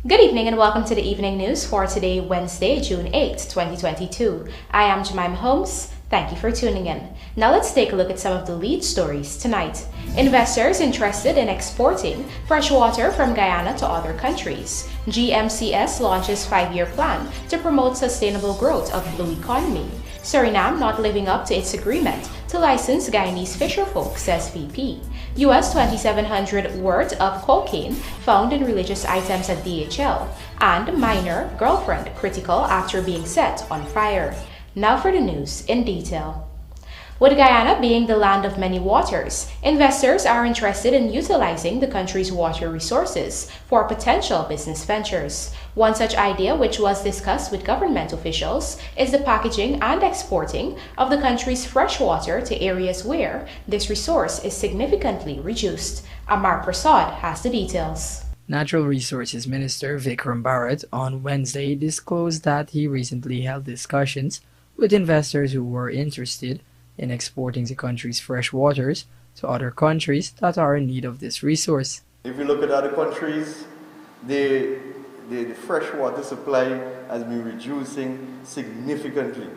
Good evening and welcome to the evening news for today, Wednesday, June 8th, 2022. I am Jemima Holmes. Thank you for tuning in. Now let's take a look at some of the lead stories tonight. Investors interested in exporting fresh water from Guyana to other countries. GMCS launches 5-year plan to promote sustainable growth of blue economy. Suriname not living up to its agreement to license Guyanese fisherfolk, says VP. US 2,700 worth of cocaine found in religious items at DHL. And minor girlfriend critical after being set on fire. Now for the news in detail. With Guyana being the land of many waters, investors are interested in utilizing the country's water resources for potential business ventures. One such idea, which was discussed with government officials, is the packaging and exporting of the country's fresh water to areas where this resource is significantly reduced. Amar Prasad has the details. Natural Resources Minister Vikram Bharat on Wednesday disclosed that he recently held discussions with investors who were interested in exporting the country's fresh waters to other countries that are in need of this resource. If you look at other countries, the fresh water supply has been reducing significantly.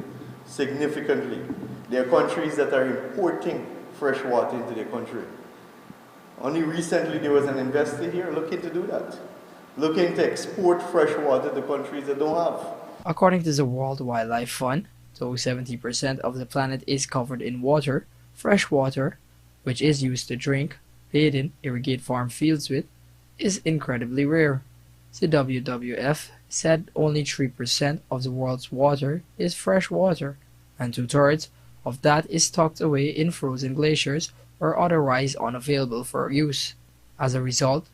There are countries that are importing fresh water into their country. Only recently there was an investor here looking to do that, looking to export fresh water to countries that don't have. According to the World Wildlife Fund, though 70% of the planet is covered in water, fresh water, which is used to drink, bathe in, irrigate farm fields with, is incredibly rare. The WWF said only 3% of the world's water is fresh water, and 2/3 of that is stocked away in frozen glaciers or otherwise unavailable for use. As a result,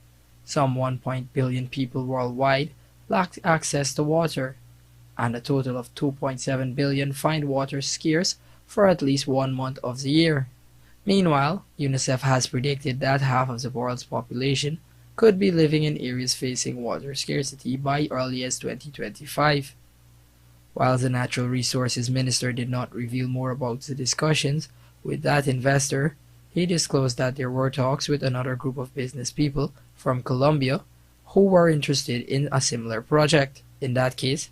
some 1 billion people worldwide lack access to water, and a total of 2.7 billion find water scarce for at least 1 month of the year. Meanwhile, UNICEF has predicted that half of the world's population could be living in areas facing water scarcity by early as 2025. While the Natural Resources Minister did not reveal more about the discussions with that investor, he disclosed that there were talks with another group of business people from Colombia who were interested in a similar project. In that case,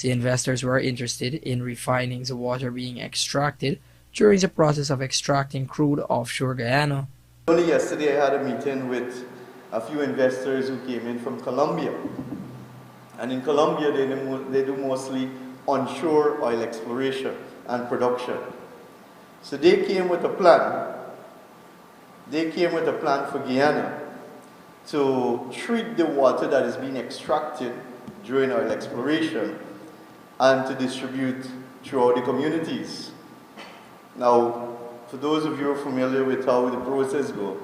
the investors were interested in refining the water being extracted during the process of extracting crude offshore Guyana. Only yesterday I had a meeting with a few investors who came in from Colombia. And in Colombia they do mostly onshore oil exploration and production. So they came with a plan. They came with a plan for Guyana to treat the water that is being extracted during oil exploration and to distribute throughout the communities. Now, for those of you who are familiar with how the process goes,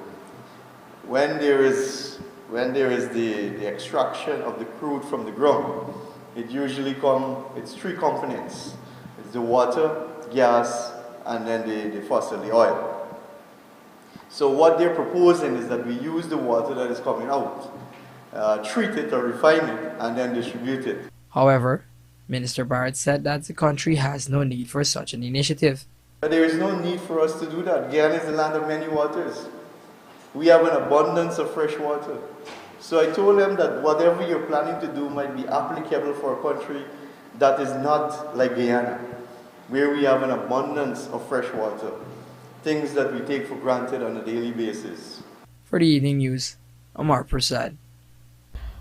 when there is the extraction of the crude from the ground, it's 3 components. It's the water, gas, and then the fossil, the oil. So what they're proposing is that we use the water that is coming out, treat it or refine it, and then distribute it. However, Minister Barrett said that the country has no need for such an initiative. But there is no need for us to do that. Guyana is the land of many waters. We have an abundance of fresh water. So I told them that whatever you're planning to do might be applicable for a country that is not like Guyana, where we have an abundance of fresh water, things that we take for granted on a daily basis. For the evening news, Amar Prasad.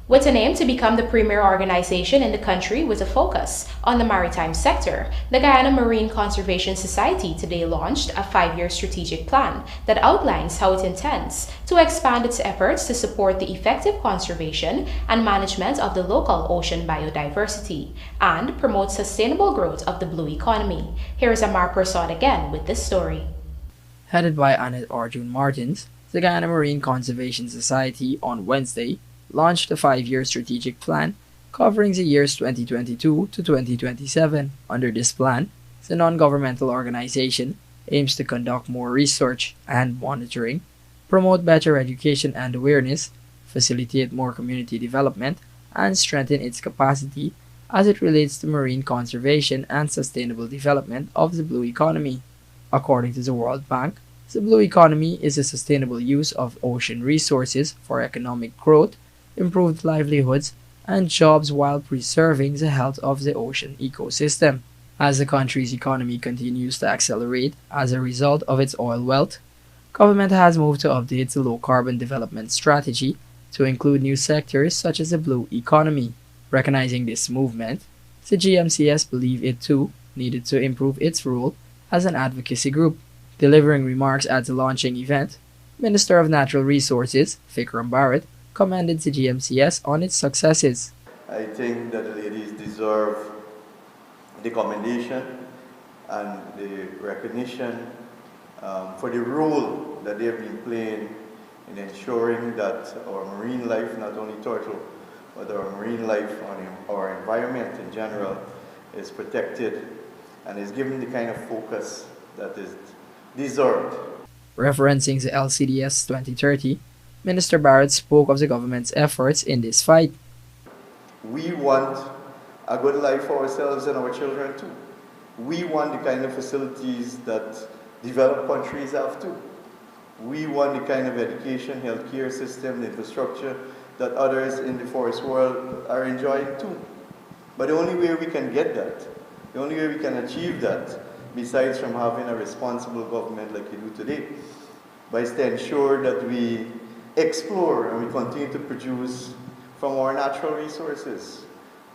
With an aim to become the premier organization in the country with a focus on the maritime sector, the Guyana Marine Conservation Society today launched a 5-year strategic plan that outlines how it intends to expand its efforts to support the effective conservation and management of the local ocean biodiversity and promote sustainable growth of the blue economy. Here is Amar Prasad again with this story. Headed by Annette Arjun Martins, the Guyana Marine Conservation Society on Wednesday launched a 5-year strategic plan covering the years 2022 to 2027. Under this plan, the non-governmental organization aims to conduct more research and monitoring, promote better education and awareness, facilitate more community development, and strengthen its capacity as it relates to marine conservation and sustainable development of the blue economy. According to the World Bank, the blue economy is the sustainable use of ocean resources for economic growth, improved livelihoods, and jobs while preserving the health of the ocean ecosystem. As the country's economy continues to accelerate as a result of its oil wealth, government has moved to update the low-carbon development strategy to include new sectors such as the blue economy. Recognizing this movement, the GMCS believe it too needed to improve its role as an advocacy group. Delivering remarks at the launching event, Minister of Natural Resources, Vikram Bharat, commended the GMCS on its successes. I think that the ladies deserve the commendation and the recognition for the role that they have been playing in ensuring that our marine life, not only turtle, but our marine life and our environment in general is protected and is given the kind of focus that is deserved. Referencing the LCDS 2030, Minister Barrett spoke of the government's efforts in this fight. We want a good life for ourselves and our children too. We want the kind of facilities that developed countries have too. We want the kind of education, healthcare system, infrastructure that others in the forest world are enjoying too. But the only way we can get that, the only way we can achieve that, besides from having a responsible government like you do today, is to ensure that we explore and we continue to produce from our natural resources,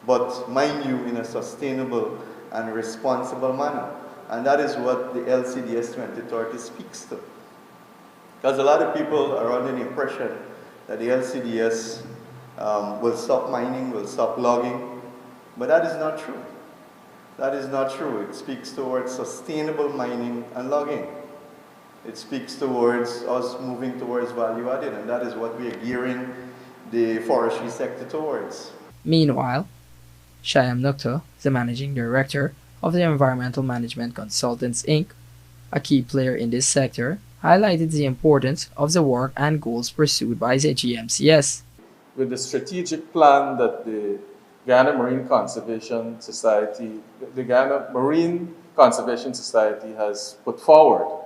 but mind you, in a sustainable and responsible manner. And that is what the LCDS 2030 speaks to. Because a lot of people are under the impression that the LCDS will stop mining, will stop logging, but that is not true. That is not true. It speaks towards sustainable mining and logging. It speaks towards us moving towards value added, and that is what we are gearing the forestry sector towards. Meanwhile, Shyam Nukta, the managing director of the Environmental Management Consultants Inc., a key player in this sector, highlighted the importance of the work and goals pursued by the GMCS. With the strategic plan that the Guyana Marine Conservation Society, the Guyana Marine Conservation Society has put forward,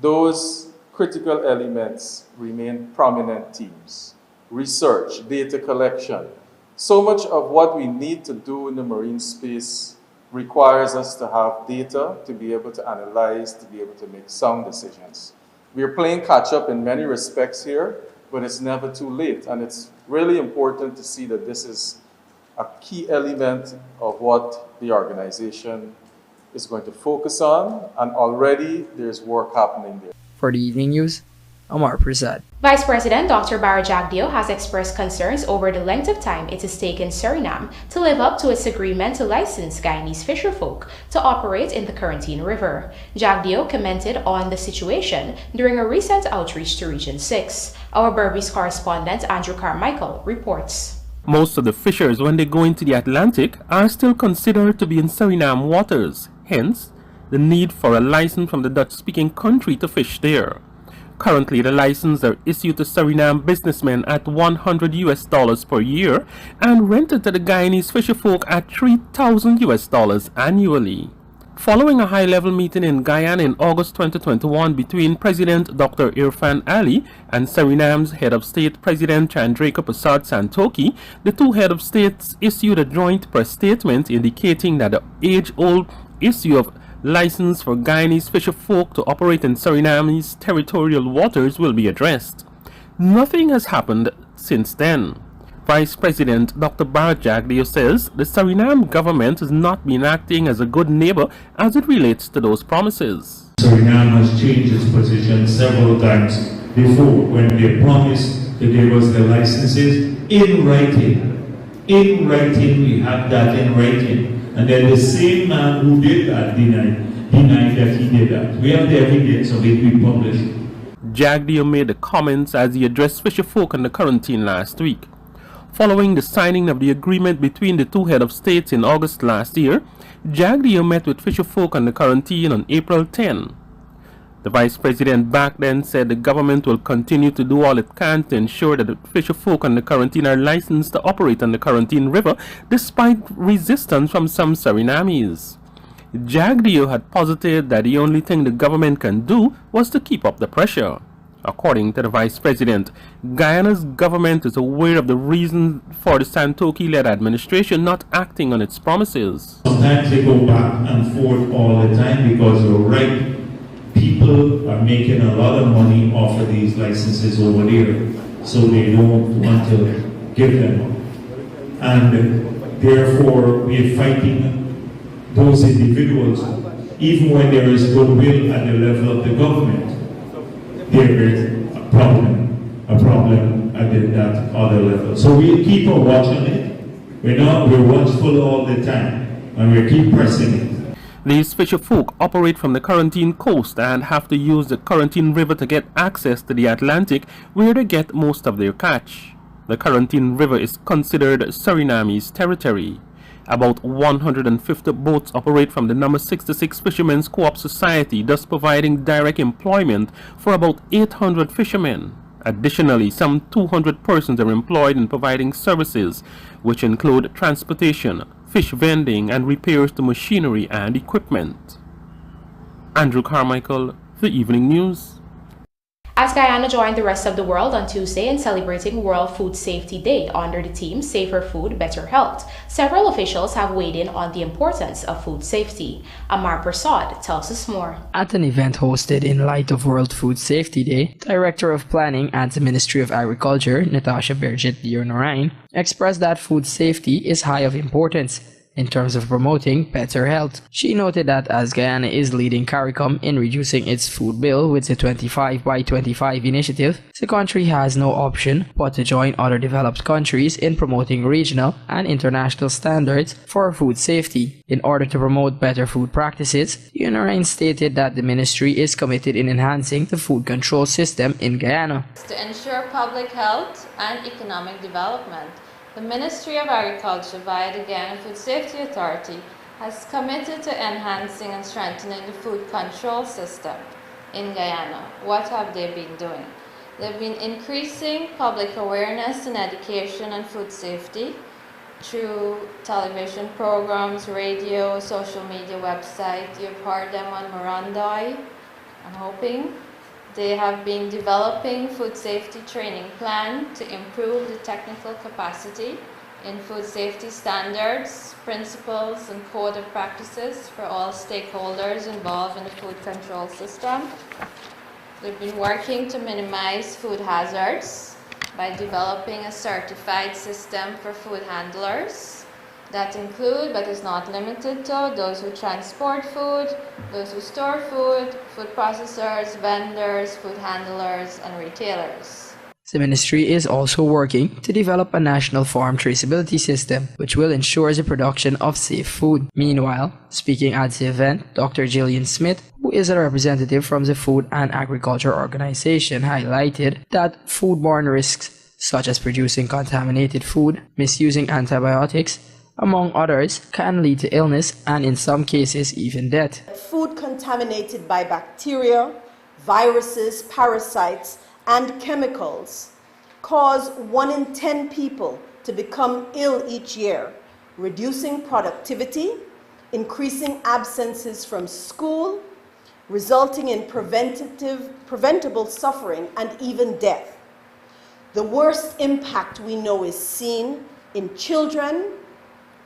those critical elements remain prominent themes. Research, data collection. So much of what we need to do in the marine space requires us to have data to be able to analyze, to be able to make sound decisions. We are playing catch up in many respects here, but it's never too late. And it's really important to see that this is a key element of what the organization is going to focus on, and already there's work happening there. For the evening news, Amar Prasad. Vice President Dr. Barra Jagdeo has expressed concerns over the length of time it has taken Suriname to live up to its agreement to license Guyanese fisherfolk to operate in the Quarantine River. Jagdeo commented on the situation during a recent outreach to Region 6. Our Berbice correspondent Andrew Carmichael reports. Most of the fishers, when they go into the Atlantic, are still considered to be in Suriname waters, hence the need for a license from the Dutch-speaking country to fish there. Currently, the licenses are issued to Suriname businessmen at $100 per year and rented to the Guyanese fisherfolk at $3,000 annually. Following a high-level meeting in Guyana in August 2021 between President Dr. Irfan Ali and Suriname's head of state President Chandrake Prasad Santokhi, the two head of states issued a joint press statement indicating that the age-old issue of license for Guyanese fisherfolk to operate in Suriname's territorial waters will be addressed. Nothing has happened since then. Vice President Dr. Barra Jagdeo says the Suriname government has not been acting as a good neighbor as it relates to those promises. Suriname has changed its position several times before when they promised to give us the licenses in writing. In writing, we have that in writing. And then the same man who did that denied that he did that. We have the evidence of it, we published. Jagdeo made the comments as he addressed fisherfolk in the Quarantine last week. Following the signing of the agreement between the two head of states in August last year, Jagdeo met with fisherfolk on the Quarantine on April 10. The vice president back then said the government will continue to do all it can to ensure that the fisherfolk on the Quarantine are licensed to operate on the Quarantine River despite resistance from some Surinamis. Jagdeo had posited that the only thing the government can do was to keep up the pressure. According to the Vice President, Guyana's government is aware of the reason for the Santoki-led administration not acting on its promises. Sometimes they go back and forth all the time because you're right. People are making a lot of money off of these licenses over there, so they don't want to give them up. And therefore, we're fighting those individuals. Even when there is goodwill at the level of the government, there is a problem at that other level. So we keep a watch on it. We're watchful all the time, and we keep pressing it. These fisher folk operate from the Quarantine Coast and have to use the Quarantine River to get access to the Atlantic, where they get most of their catch. The Quarantine River is considered Suriname's territory. About 150 boats operate from the number 66 Fishermen's Co-op Society, thus providing direct employment for about 800 fishermen. Additionally, some 200 persons are employed in providing services, which include transportation, fish vending, and repairs to machinery and equipment. Andrew Carmichael, The Evening News. As Guyana joined the rest of the world on Tuesday in celebrating World Food Safety Day under the theme Safer Food, Better Health, several officials have weighed in on the importance of food safety. Amar Prasad tells us more. At an event hosted in light of World Food Safety Day, Director of Planning at the Ministry of Agriculture, Natasha Berget-Leonarine, expressed that food safety is high of importance in terms of promoting better health. She noted that as Guyana is leading CARICOM in reducing its food bill with the 25 by 25 initiative, the country has no option but to join other developed countries in promoting regional and international standards for food safety. In order to promote better food practices, Leonarine stated that the ministry is committed in enhancing the food control system in Guyana. To ensure public health and economic development, the Ministry of Agriculture via the Guyana Food Safety Authority has committed to enhancing and strengthening the food control system in Guyana. What have they been doing? They've been increasing public awareness and education on food safety through television programs, radio, social media website. You've heard them on Morandoi, I'm hoping. They have been developing food safety training plan to improve the technical capacity in food safety standards, principles, and code of practices for all stakeholders involved in the food control system. They've been working to minimize food hazards by developing a certified system for food handlers that include, but is not limited to, those who transport food, those who store food, food processors, vendors, food handlers, and retailers. The ministry is also working to develop a national farm traceability system, which will ensure the production of safe food. Meanwhile, speaking at the event, Dr. Jillian Smith, who is a representative from the Food and Agriculture Organization, highlighted that foodborne risks, such as producing contaminated food, misusing antibiotics, among others, can lead to illness and in some cases even death. Food contaminated by bacteria, viruses, parasites, and chemicals cause 1 in 10 people to become ill each year, reducing productivity, increasing absences from school, resulting in preventable suffering and even death. The worst impact we know is seen in children,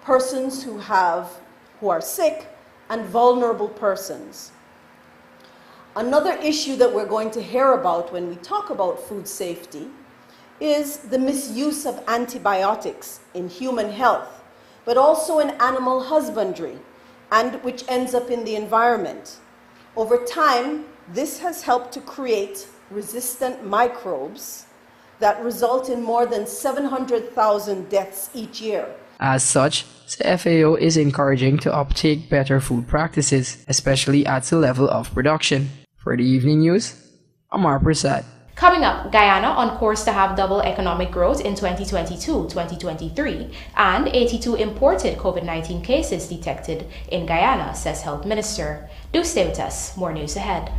persons who are sick, and vulnerable persons. Another issue that we're going to hear about when we talk about food safety is the misuse of antibiotics in human health, but also in animal husbandry, and which ends up in the environment. Over time, this has helped to create resistant microbes that result in more than 700,000 deaths each year. As such, the FAO is encouraging to uptake better food practices, especially at the level of production. For the evening news, Amar Prasad. Coming up, Guyana on course to have double economic growth in 2022-2023 and 82 imported COVID-19 cases detected in Guyana, says Health Minister. Do stay with us. More news ahead.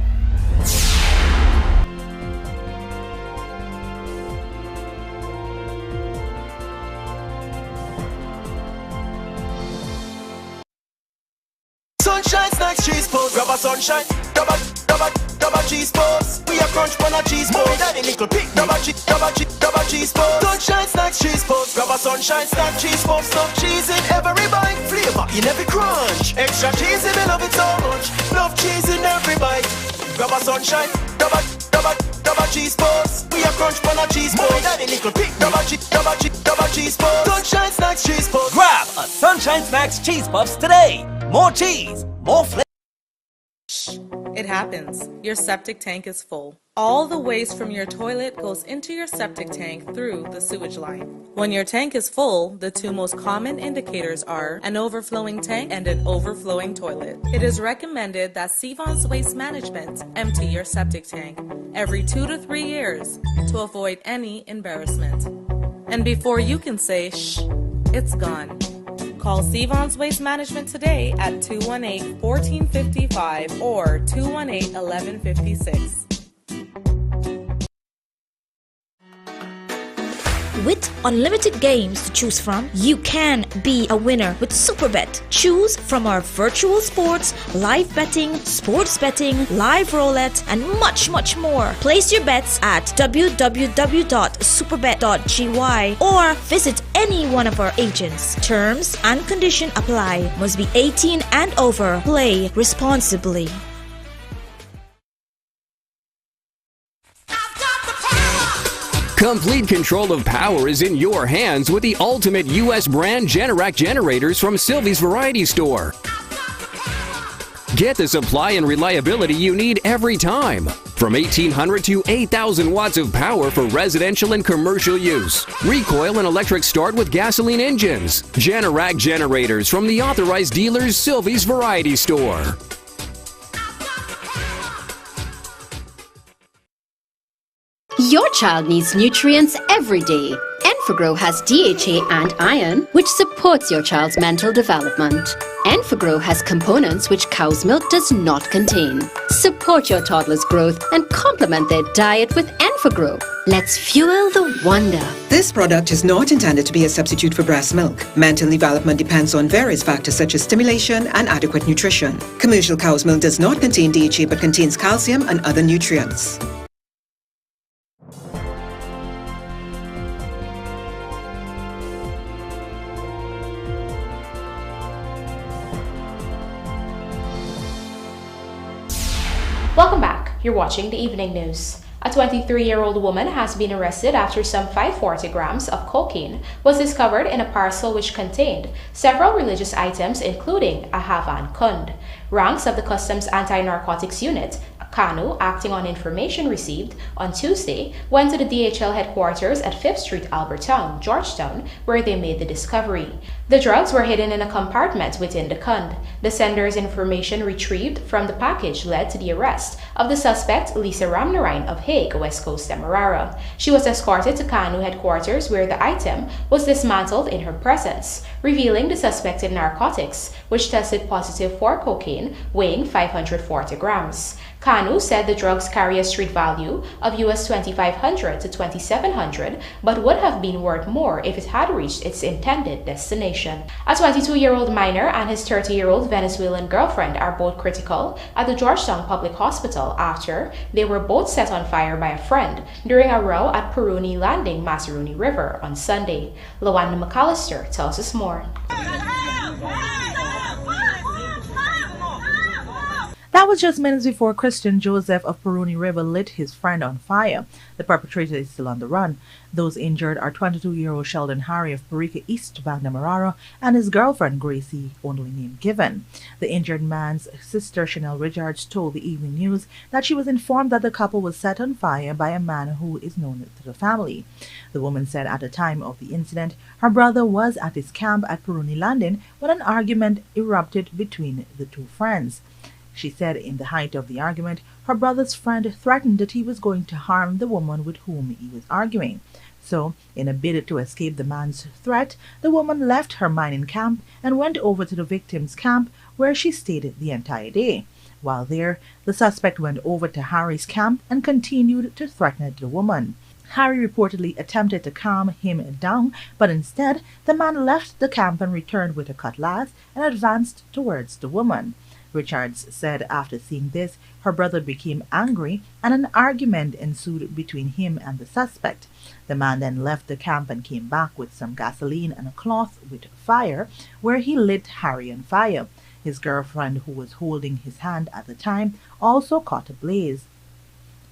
Sunshine, snacks, cheese, food, grab a sunshine, grab a double cheese balls. We a crunch on a cheese ball. Daddy nickel pick double cheese balls. Sunshine snacks cheese balls. Grab a sunshine snack cheese balls. Stuff cheese in every bite. Flavor in every crunch. Extra cheese in me love it so much. Love cheese in every bite. Grab a sunshine double cheese balls. We a crunch on a cheese ball. Daddy nickel pick double cheese balls. Sunshine snacks cheese balls. Grab a Sunshine Snacks Cheese Puffs today. More cheese, more flavor. It happens. Your septic tank is full. All the waste from your toilet goes into your septic tank through the sewage line. When your tank is full, the two most common indicators are an overflowing tank and an overflowing toilet. It is recommended that Sevon's Waste Management empty your septic tank every 2 to 3 years to avoid any embarrassment. And before you can say, shh, it's gone. Call Sevon's Waste Management today at 218-1455 or 218-1156. With unlimited games to choose from, you can be a winner with Superbet. Choose from our virtual sports, live betting, sports betting, live roulette, and much, much more. Place your bets at www.superbet.gy or visit any one of our agents. Terms and conditions apply. Must be 18 and over. Play responsibly. Complete control of power is in your hands with the ultimate U.S. brand Generac generators from Sylvie's Variety Store. Get the supply and reliability you need every time. From 1,800 to 8,000 watts of power for residential and commercial use. Recoil and electric start with gasoline engines. Generac generators from the authorized dealers Sylvie's Variety Store. Your child needs nutrients every day. Enfagrow has DHA and iron, which supports your child's mental development. Enfagrow has components which cow's milk does not contain. Support your toddler's growth and complement their diet with Enfagrow. Let's fuel the wonder. This product is not intended to be a substitute for breast milk. Mental development depends on various factors such as stimulation and adequate nutrition. Commercial cow's milk does not contain DHA but contains calcium and other nutrients. Welcome back. You're watching the evening news. A 23-year-old woman has been arrested after some 540 grams of cocaine was discovered in a parcel which contained several religious items including a Havan Kund. Ranks of the Customs Anti-Narcotics Unit, KANU, acting on information received on Tuesday, went to the DHL headquarters at 5th Street, Albertown, Georgetown, where they made the discovery. The drugs were hidden in a compartment within the Kund. The sender's information retrieved from the package led to the arrest of the suspect, Lisa Ramnarine of Hague, West Coast, Demerara. She was escorted to KANU headquarters where the item was dismantled in her presence, revealing the suspected narcotics, which tested positive for cocaine, weighing 540 grams. KANU said the drugs carry a street value of US $2,500 to $2,700, but would have been worth more if it had reached its intended destination. A 22-year-old minor and his 30-year-old Venezuelan girlfriend are both critical at the Georgetown Public Hospital after they were both set on fire by a friend during a row at Peruni Landing, Masaruni River on Sunday. Lawanda McAllister tells us more. That was just minutes before Christian Joseph of Peruni River lit his friend on fire. The perpetrator is still on the run. Those injured are 22-year-old Sheldon Harry of Parika East, Bagnamarara, and his girlfriend Gracie, only name given. The injured man's sister Chanel Richards told the Evening News that she was informed that the couple was set on fire by a man who is known to the family. The woman said at the time of the incident, her brother was at his camp at Peruni Landing when an argument erupted between the two friends. She said in the height of the argument, her brother's friend threatened that he was going to harm the woman with whom he was arguing. So, in a bid to escape the man's threat, the woman left her mining camp and went over to the victim's camp, where she stayed the entire day. While there, the suspect went over to Harry's camp and continued to threaten the woman. Harry reportedly attempted to calm him down, but instead, the man left the camp and returned with a cutlass and advanced towards the woman. Richards said after seeing this, her brother became angry and an argument ensued between him and the suspect. The man then left the camp and came back with some gasoline and a cloth with fire, where he lit Harry on fire. His girlfriend, who was holding his hand at the time, also caught a blaze.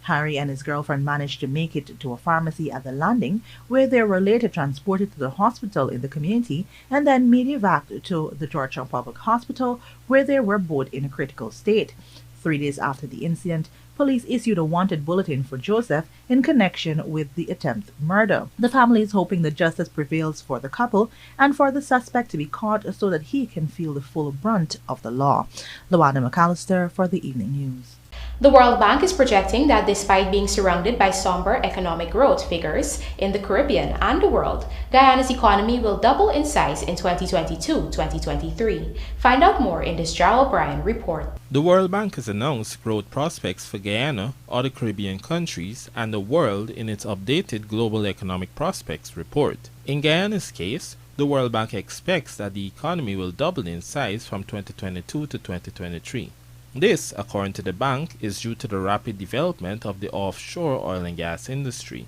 Harry and his girlfriend managed to make it to a pharmacy at the landing, where they were later transported to the hospital in the community and then medevaced to the Georgetown Public Hospital, where they were both in a critical state. 3 days after the incident, police issued a wanted bulletin for Joseph in connection with the attempted murder. The family is hoping that justice prevails for the couple and for the suspect to be caught so that he can feel the full brunt of the law. Luana McAllister for the Evening News. The World Bank is projecting that despite being surrounded by somber economic growth figures in the Caribbean and the world, Guyana's economy will double in size in 2022-2023. Find out more in this Jarrell Bryan report. The World Bank has announced growth prospects for Guyana, other Caribbean countries, and the world in its updated Global Economic Prospects report. In Guyana's case, the World Bank expects that the economy will double in size from 2022 to 2023. This, according to the bank, is due to the rapid development of the offshore oil and gas industry.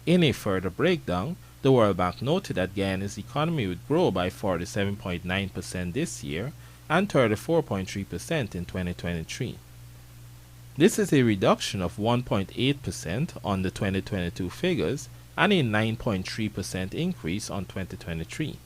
In a further breakdown, the World Bank noted that Guyana's economy would grow by 47.9% this year and 34.3% in 2023. This is a reduction of 1.8% on the 2022 figures and a 9.3% increase on 2023.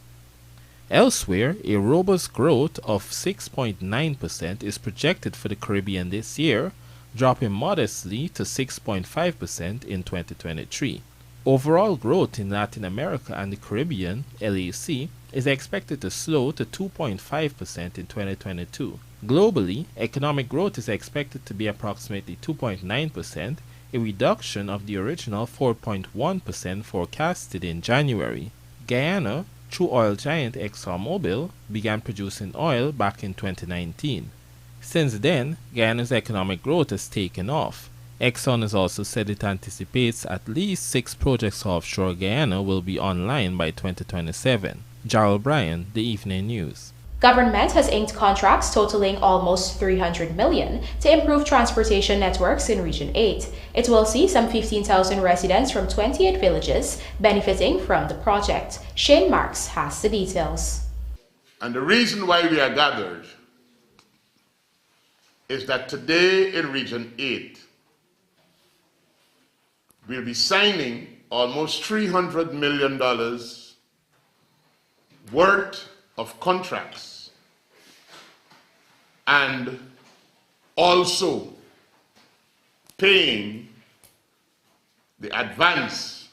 Elsewhere, a robust growth of 6.9% is projected for the Caribbean this year, dropping modestly to 6.5% in 2023. Overall growth in Latin America and the Caribbean, LAC, is expected to slow to 2.5% in 2022. Globally, economic growth is expected to be approximately 2.9%, a reduction of the original 4.1% forecasted in January. Guyana, through oil giant ExxonMobil, began producing oil back in 2019. Since then, Guyana's economic growth has taken off. Exxon has also said it anticipates at least 6 projects offshore Guyana will be online by 2027. Jarrell Bryan, The Evening News. Government has inked contracts totaling almost $300 million to improve transportation networks in Region 8. It will see some 15,000 residents from 28 villages benefiting from the project. Shane Marks has the details. And the reason why we are gathered is that today in Region 8, we'll be signing almost $300 million worth of contracts and also paying the advance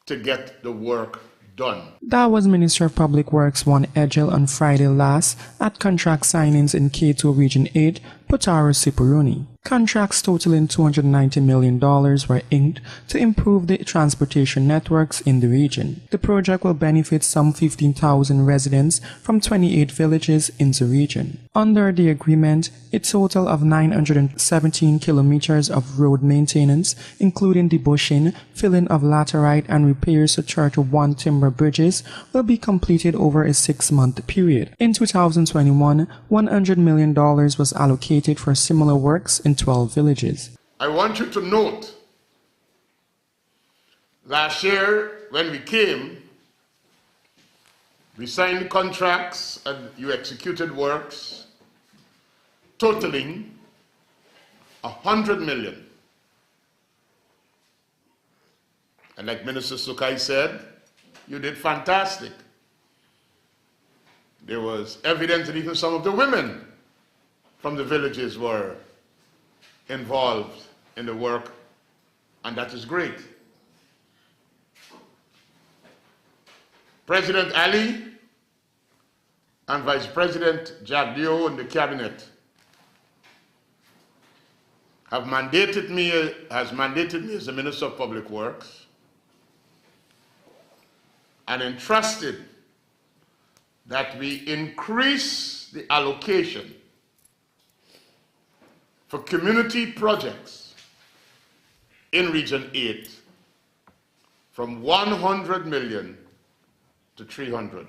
to get the work done. That was Minister of Public Works Juan Edgel on Friday last at contract signings in K2 Region 8, Potaro Siporoni. Contracts totaling $290 million were inked to improve the transportation networks in the region. The project will benefit some 15,000 residents from 28 villages in the region. Under the agreement, a total of 917 kilometers of road maintenance, including debushing, filling of laterite, and repairs to 31 timber bridges, will be completed over a 6-month period. In 2021, $100 million was allocated for similar works in 12 villages. I want you to note, last year when we came, we signed contracts and you executed works totaling $100 million. And like Minister Sukai said, you did fantastic. There was evidence that even some of the women from the villages were involved in the work, and that is great. President Ali and Vice President Jabdio and the Cabinet has mandated me as the Minister of Public Works and entrusted that we increase the allocation for community projects in Region 8 from 100 million to 300.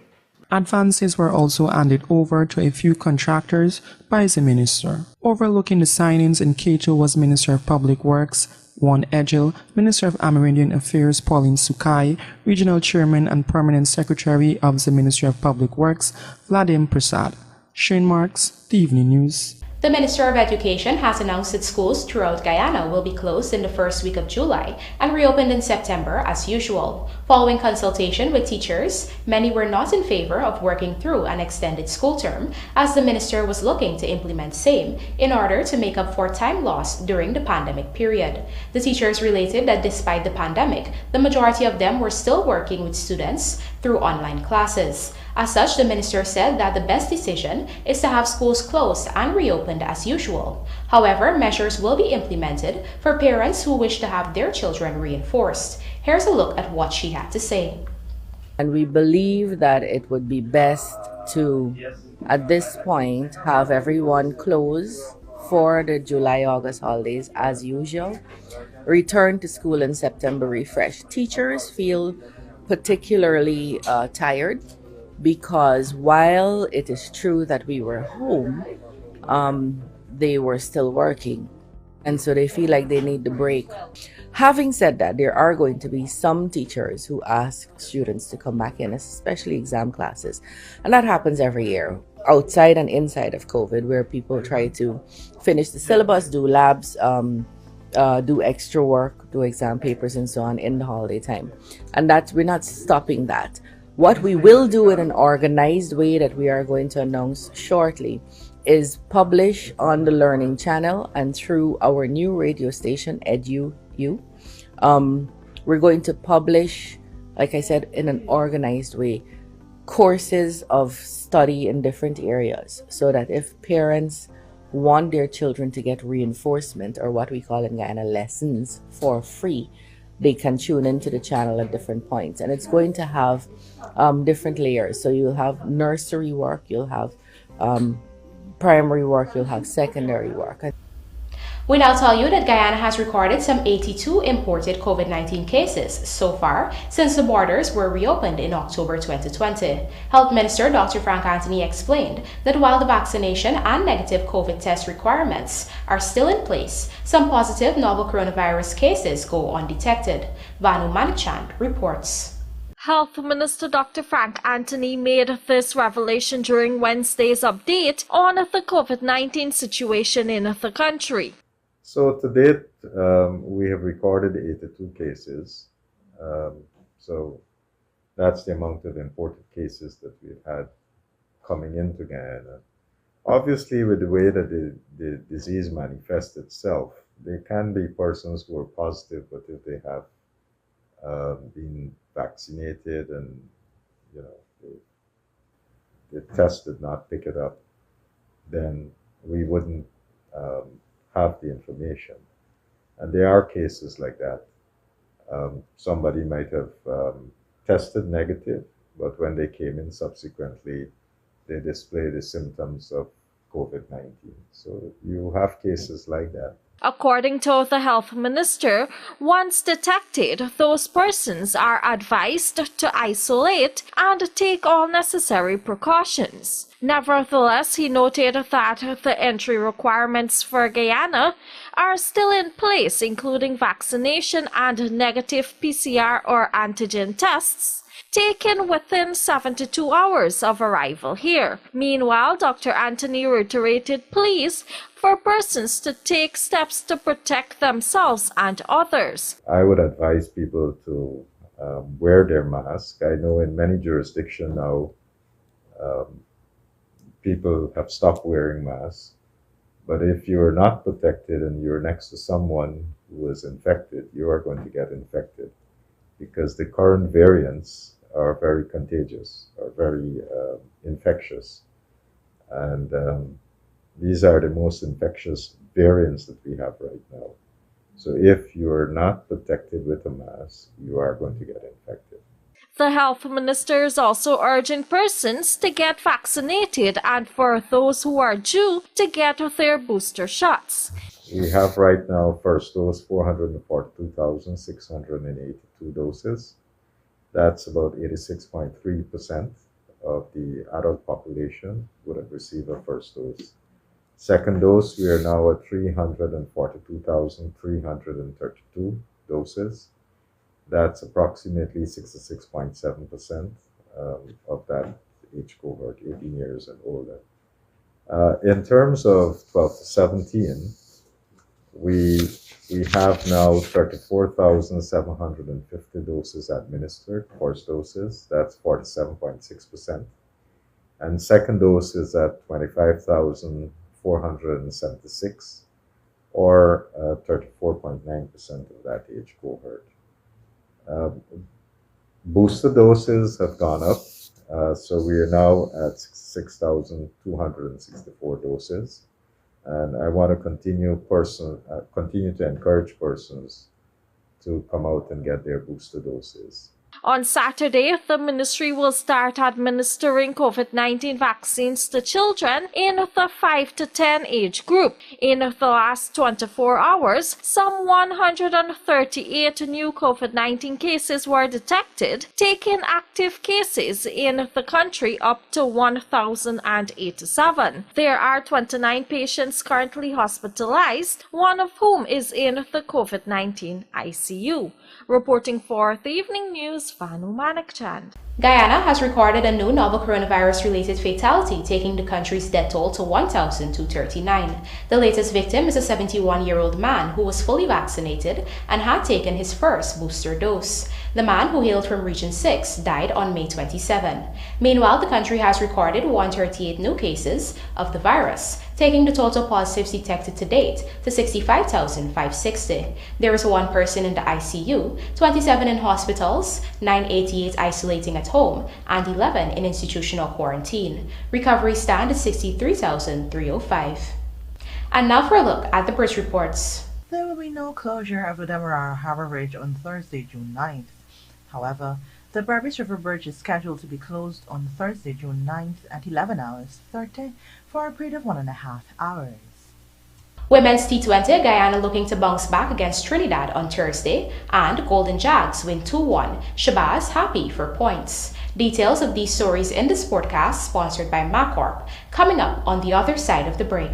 Advances were also handed over to a few contractors by the minister. Overlooking the signings in K2 was Minister of Public Works Juan Edgel, Minister of Amerindian Affairs Pauline Sukai, Regional Chairman and Permanent Secretary of the Ministry of Public Works Vladimir Prasad. Shane Marks, The Evening News. The Minister of Education has announced that schools throughout Guyana will be closed in the first week of July and reopened in September as usual. Following consultation with teachers, many were not in favor of working through an extended school term, as the minister was looking to implement same in order to make up for time lost during the pandemic period. The teachers related that despite the pandemic, the majority of them were still working with students through online classes. As such, the minister said that the best decision is to have schools closed and reopened as usual. However, measures will be implemented for parents who wish to have their children reinforced. Here's a look at what she had to say. And we believe that it would be best to, at this point, have everyone close for the July-August holidays as usual. Return to school in September refreshed. Teachers feel particularly tired, because while it is true that we were home, they were still working. And so they feel like they need the break. Having said that, there are going to be some teachers who ask students to come back in, especially exam classes. And that happens every year, outside and inside of COVID, where people try to finish the syllabus, do labs, do extra work, do exam papers and so on in the holiday time. And that we're not stopping that. What we will do in an organized way that we are going to announce shortly is publish on the Learning Channel and through our new radio station, EduU. We're going to publish, like I said, in an organized way, courses of study in different areas, so that if parents want their children to get reinforcement, or what we call in Guyana lessons, for free, they can tune into the channel at different points. And it's going to have different layers. So you'll have nursery work, you'll have primary work, you'll have secondary work. We now tell you that Guyana has recorded some 82 imported COVID-19 cases so far since the borders were reopened in October 2020. Health Minister Dr. Frank Anthony explained that while the vaccination and negative COVID test requirements are still in place, some positive novel coronavirus cases go undetected. Vanu Manichand reports. Health Minister Dr. Frank Anthony made this revelation during Wednesday's update on the COVID-19 situation in the country. So to date, we have recorded 82 cases. So that's the amount of imported cases that we've had coming into Guyana. Obviously, with the way that the disease manifests itself, there can be persons who are positive, but if they have been vaccinated and the test did not pick it up, then we wouldn't have the information. And there are cases like that. Somebody might have tested negative, but when they came in subsequently, they display the symptoms of COVID-19. So you have cases like that. According to the health minister, once detected, those persons are advised to isolate and take all necessary precautions. Nevertheless, he noted that the entry requirements for Guyana are still in place, including vaccination and negative PCR or antigen tests taken within 72 hours of arrival here. Meanwhile, Dr. Anthony reiterated pleas for persons to take steps to protect themselves and others. I would advise people to wear their mask. I know in many jurisdictions now, people have stopped wearing masks. But if you're not protected and you're next to someone who is infected, you are going to get infected, because the current variants are very contagious, are very infectious. And these are the most infectious variants that we have right now. So if you're not protected with a mask, you are going to get infected. The health minister is also urging persons to get vaccinated and for those who are due to get their booster shots. We have right now, first dose, 442,682 doses. That's about 86.3% of the adult population would have received a first dose. Second dose, we are now at 342,332 doses. That's approximately 66.7% of that age cohort, 18 years and older. In terms of 12 to 17, we have now 34,750 doses administered, first doses, that's 47.6%. And second dose is at 25,476, or 34.9% of that age cohort. Booster doses have gone up, so we are now at 6,264 doses. And I want to continue to encourage persons to come out and get their booster doses. On Saturday, the ministry will start administering COVID-19 vaccines to children in the 5 to 10 age group. In the last 24 hours, some 138 new COVID-19 cases were detected, taking active cases in the country up to 1,087. There are 29 patients currently hospitalized, one of whom is in the COVID-19 ICU. Reporting for the Evening News, Vanu Manakchand. Guyana has recorded a new novel coronavirus-related fatality, taking the country's death toll to 1,239. The latest victim is a 71-year-old man who was fully vaccinated and had taken his first booster dose. The man, who hailed from Region 6, died on May 27. Meanwhile, the country has recorded 138 new cases of the virus, taking the total positives detected to date to 65,560. There is 1 person in the ICU, 27 in hospitals, 988 isolating at home, and 11 in institutional quarantine. Recovery stand is 63,305. And now for a look at the bridge reports. There will be no closure of the Demerara Harbour Bridge on Thursday, June 9th. However, the Berbice River Bridge is scheduled to be closed on Thursday, June 9th at 11 hours 30 for a period of 1.5 hours. Women's T20, Guyana looking to bounce back against Trinidad on Thursday, and Golden Jags win 2-1. Shabazz happy for points. Details of these stories in the Sportcast, sponsored by Macorp, coming up on the other side of the break.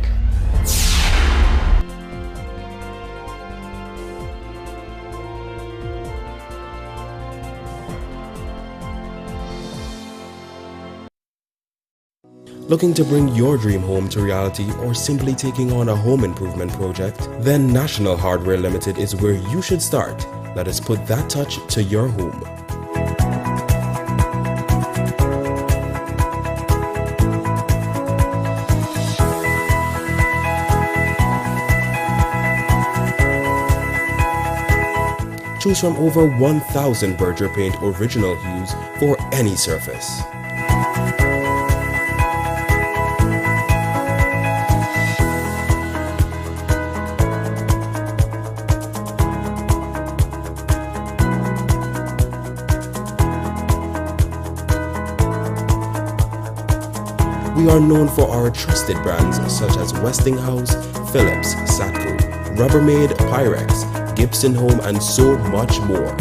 Looking to bring your dream home to reality, or simply taking on a home improvement project? Then National Hardware Limited is where you should start. Let us put that touch to your home. Choose from over 1,000 Berger Paint original hues for any surface. We are known for our trusted brands such as Westinghouse, Philips, Satco, Rubbermaid, Pyrex, Gibson Home, and so much more.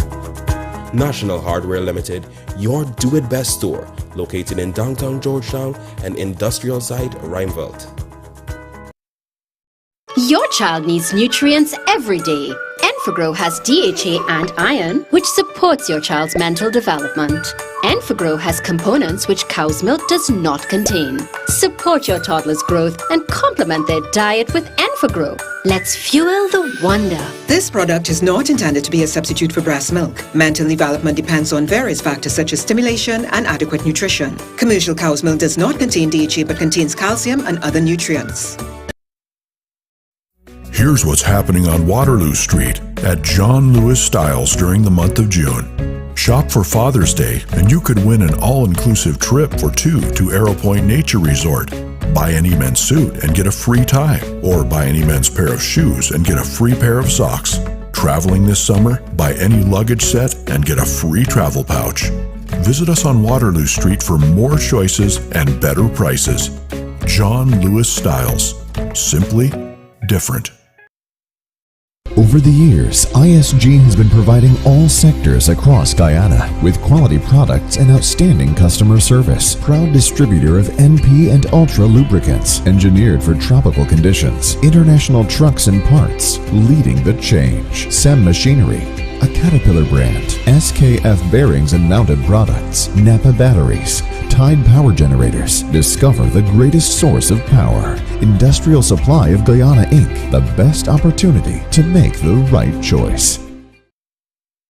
National Hardware Limited, your do-it-best store, located in downtown Georgetown and industrial site Rheinveld. Your child needs nutrients every day. Enfagrow has DHA and iron, which supports your child's mental development. Enfagrow has components which cow's milk does not contain. Support your toddler's growth and complement their diet with Enfagrow. Let's fuel the wonder. This product is not intended to be a substitute for breast milk. Mental development depends on various factors such as stimulation and adequate nutrition. Commercial cow's milk does not contain DHA but contains calcium and other nutrients. Here's what's happening on Waterloo Street at John Lewis Styles during the month of June. Shop for Father's Day and you could win an all-inclusive trip for 2 to Arrow Point Nature Resort. Buy any men's suit and get a free tie, or buy any men's pair of shoes and get a free pair of socks. Traveling this summer? Buy any luggage set and get a free travel pouch. Visit us on Waterloo Street for more choices and better prices. John Lewis Styles. Simply different. Over the years, ISG has been providing all sectors across Guyana with quality products and outstanding customer service. Proud distributor of NP and Ultra lubricants, engineered for tropical conditions. International trucks and parts, leading the change. SEM Machinery, a Caterpillar brand. SKF bearings and mounted products. Napa batteries. Tide power generators. Discover the greatest source of power. Industrial Supply of Guyana Inc. The best opportunity to make the right choice.